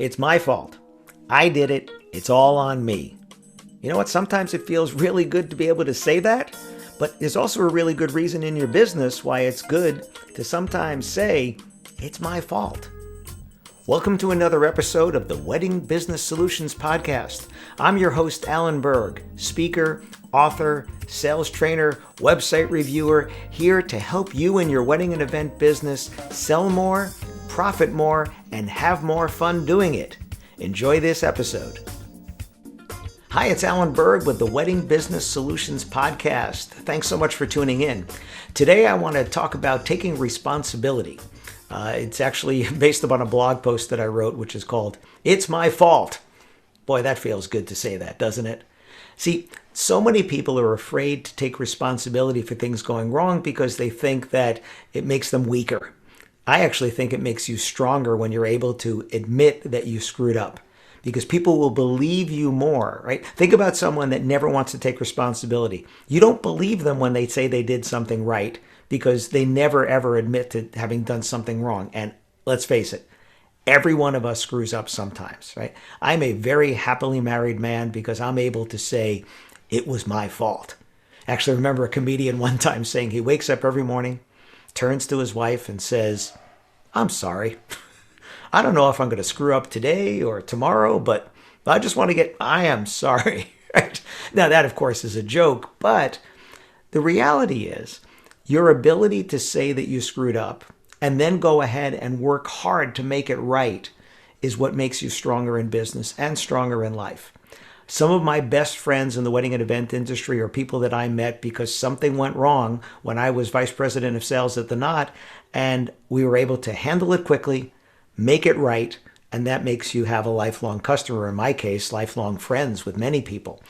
It's my fault. I did it. It's all on me. You know what? Sometimes it feels really good to be able to say that, but there's also a really good reason in your business why it's good to sometimes say, it's my fault. Welcome to another episode of the Wedding Business Solutions Podcast. I'm your host, Alan Berg, speaker, author, sales trainer, website reviewer, here to help you in your wedding and event business sell more, profit more, and have more fun doing it. Enjoy this episode. Hi, it's Alan Berg with the Wedding Business Solutions Podcast. Thanks so much for tuning in. Today, I want to talk about taking responsibility. It's actually based upon a blog post that I wrote, which is called, It's My Fault. Boy, that feels good to say that, doesn't it? See, so many people are afraid to take responsibility for things going wrong because they think that it makes them weaker. I actually think it makes you stronger when you're able to admit that you screwed up, because people will believe you more, right? Think about someone that never wants to take responsibility. You don't believe them when they say they did something right because they never ever admit to having done something wrong. And let's face it, every one of us screws up sometimes, right? I'm a very happily married man because I'm able to say it was my fault. Actually, I remember a comedian one time saying he wakes up every morning, turns to his wife and says, I'm sorry. I don't know if I'm going to screw up today or tomorrow, but I just want to I am sorry. Right? Now that, of course, is a joke, but the reality is your ability to say that you screwed up and then go ahead and work hard to make it right is what makes you stronger in business and stronger in life. Some of my best friends in the wedding and event industry are people that I met because something went wrong when I was vice president of sales at The Knot, and we were able to handle it quickly, make it right, and that makes you have a lifelong customer, in my case, lifelong friends with many people.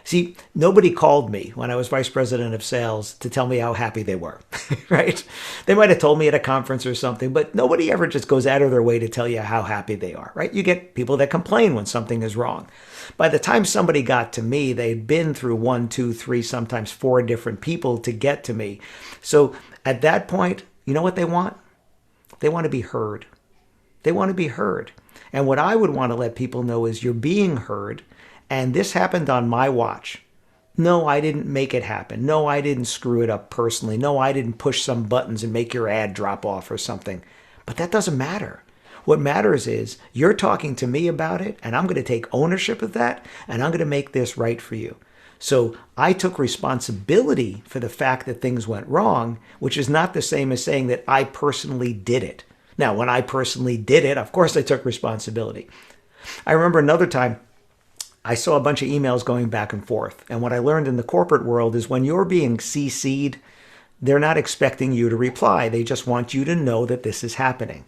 See, nobody called me when I was vice president of sales to tell me how happy they were, right? They might have told me at a conference or something, but nobody ever just goes out of their way to tell you how happy they are, right? You get people that complain when something is wrong. By the time somebody got to me, they'd been through 1, 2, 3, sometimes 4 different people to get to me. So at that point, you know what they want? They want to be heard. They want to be heard. And what I would want to let people know is you're being heard. And this happened on my watch. No, I didn't make it happen. No, I didn't screw it up personally. No, I didn't push some buttons and make your ad drop off or something. But that doesn't matter. What matters is you're talking to me about it, and I'm going to take ownership of that, and I'm going to make this right for you. So I took responsibility for the fact that things went wrong, which is not the same as saying that I personally did it. Now, when I personally did it, of course I took responsibility. I remember another time, I saw a bunch of emails going back and forth. And what I learned in the corporate world is when you're being CC'd, they're not expecting you to reply. They just want you to know that this is happening.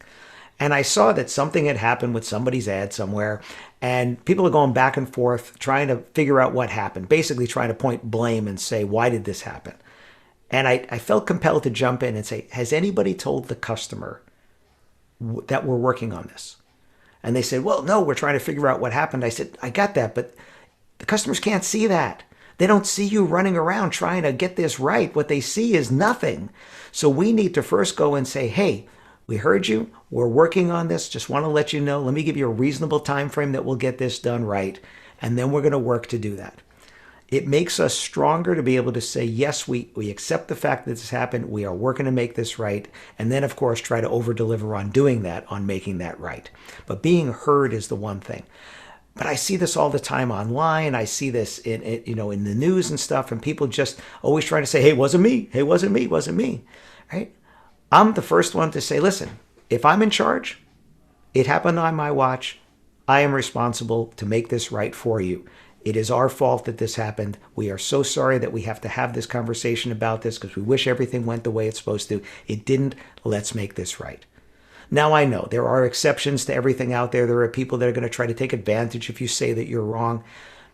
And I saw that something had happened with somebody's ad somewhere, and people are going back and forth trying to figure out what happened, basically trying to point blame and say, why did this happen? And I felt compelled to jump in and say, has anybody told the customer that we're working on this? And they said, well, no, we're trying to figure out what happened. I said, I got that, but the customers can't see that. They don't see you running around trying to get this right. What they see is nothing. So we need to first go and say, hey, we heard you. We're working on this. Just want to let you know. Let me give you a reasonable time frame that we'll get this done right. And then we're going to work to do that. It makes us stronger to be able to say, yes, we accept the fact that this happened. We are working to make this right. And then, of course, try to over-deliver on doing that, on making that right. But being heard is the one thing. But I see this all the time online. I see this in the news and stuff, and people just always trying to say, hey, it wasn't me. Hey, it wasn't me. It wasn't me. Right? I'm the first one to say, listen, if I'm in charge, it happened on my watch. I am responsible to make this right for you. It is our fault that this happened. We are so sorry that we have to have this conversation about this because we wish everything went the way it's supposed to. It didn't. Let's make this right. Now, I know there are exceptions to everything out there. There are people that are going to try to take advantage if you say that you're wrong.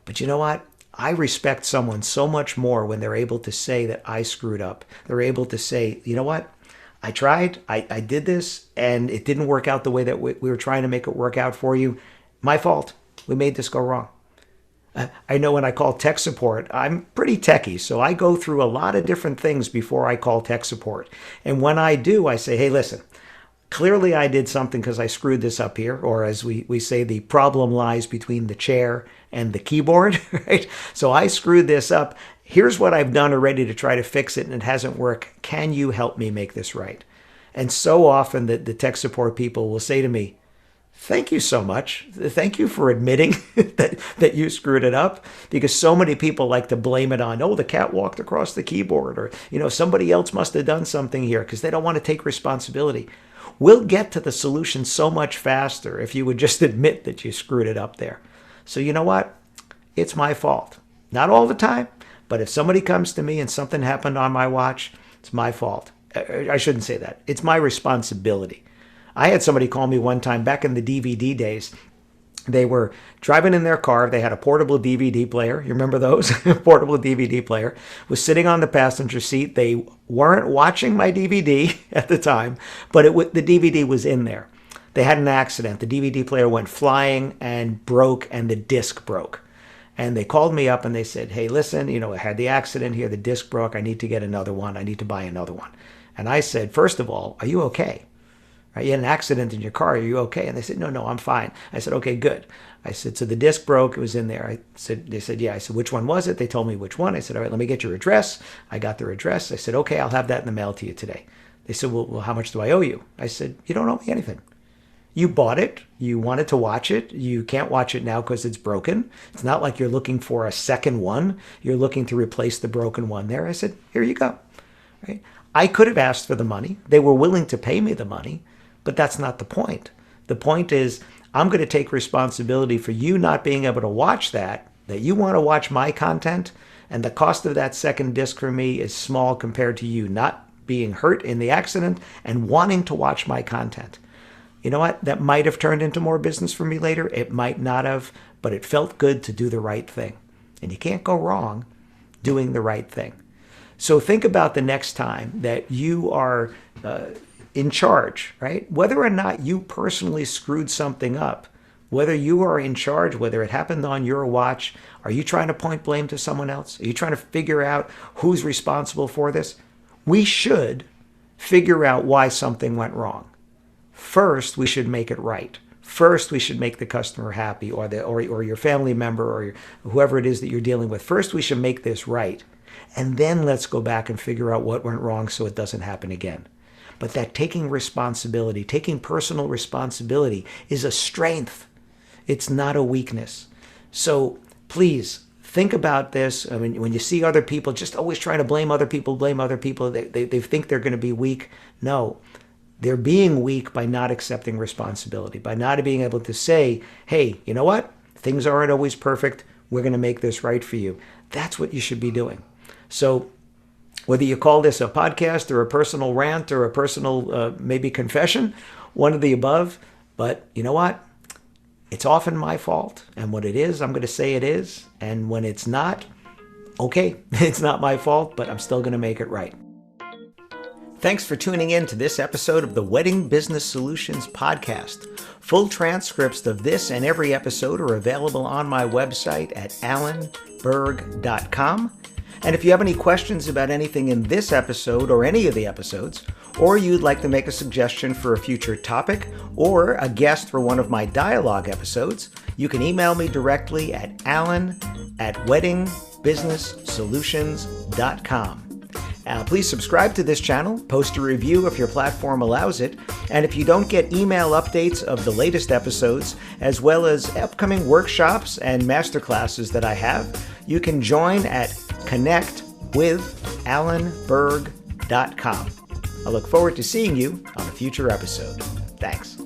But you know what? I respect someone so much more when they're able to say that I screwed up. They're able to say, you know what? I tried. I did this, and it didn't work out the way that we were trying to make it work out for you. My fault. We made this go wrong. I know when I call tech support, I'm pretty techie, so I go through a lot of different things before I call tech support. And when I do, I say, hey, listen, Clearly I did something because I screwed this up here, or as we say, the problem lies between the chair and the keyboard, right? So I screwed this up. Here's what I've done already to try to fix it, and it hasn't worked. Can you help me make this right? And so often the tech support people will say to me, thank you so much. Thank you for admitting that you screwed it up, because so many people like to blame it on, oh, the cat walked across the keyboard, or, somebody else must have done something here, because they don't want to take responsibility. We'll get to the solution so much faster if you would just admit that you screwed it up there. So you know what? It's my fault. Not all the time, but if somebody comes to me and something happened on my watch, it's my fault. I shouldn't say that. It's my responsibility. I had somebody call me one time back in the DVD days. They were driving in their car. They had a portable DVD player. You remember those? Portable DVD player. Was sitting on the passenger seat. They weren't watching my DVD at the time, but the DVD was in there. They had an accident. The DVD player went flying and broke, and the disc broke. And they called me up and they said, hey, listen, I had the accident here. The disc broke. I need to get another one. I need to buy another one. And I said, first of all, are you okay? Right? You had an accident in your car. Are you okay? And they said, no, I'm fine. I said, okay, good. I said, so the disc broke. It was in there. They said, yeah. I said, which one was it? They told me which one. I said, all right, let me get your address. I got their address. I said, okay, I'll have that in the mail to you today. They said, well, how much do I owe you? I said, you don't owe me anything. You bought it. You wanted to watch it. You can't watch it now because it's broken. It's not like you're looking for a second one. You're looking to replace the broken one there. I said, here you go. Right? I could have asked for the money. They were willing to pay me the money. But that's not the point. The point is, I'm going to take responsibility for you not being able to watch that you want to watch my content, and the cost of that second disc for me is small compared to you not being hurt in the accident and wanting to watch my content. You know what? That might have turned into more business for me later. It might not have, but it felt good to do the right thing. And you can't go wrong doing the right thing. So think about the next time that you are in charge, right? Whether or not you personally screwed something up, whether you are in charge, whether it happened on your watch, are you trying to point blame to someone else? Are you trying to figure out who's responsible for this? We should figure out why something went wrong. First, we should make it right. First, we should make the customer happy, or your family member, or whoever it is that you're dealing with. First, we should make this right. And then let's go back and figure out what went wrong so it doesn't happen again. But that taking responsibility, taking personal responsibility, is a strength. It's not a weakness. So please think about this. I mean, when you see other people just always trying to blame other people, they think they're going to be weak. No, they're being weak by not accepting responsibility, by not being able to say, hey, you know what? Things aren't always perfect. We're going to make this right for you. That's what you should be doing. So whether you call this a podcast or a personal rant or a personal maybe confession, one of the above, but you know what? It's often my fault. And when it is, I'm going to say it is. And when it's not, okay, it's not my fault, but I'm still going to make it right. Thanks for tuning in to this episode of the Wedding Business Solutions podcast. Full transcripts of this and every episode are available on my website at alanberg.com. And if you have any questions about anything in this episode or any of the episodes, or you'd like to make a suggestion for a future topic or a guest for one of my dialogue episodes, you can email me directly at alan@weddingbusinesssolutions.com. Please subscribe to this channel, post a review if your platform allows it, and if you don't get email updates of the latest episodes, as well as upcoming workshops and masterclasses that I have, you can join at connectwithalanberg.com. I look forward to seeing you on a future episode. Thanks.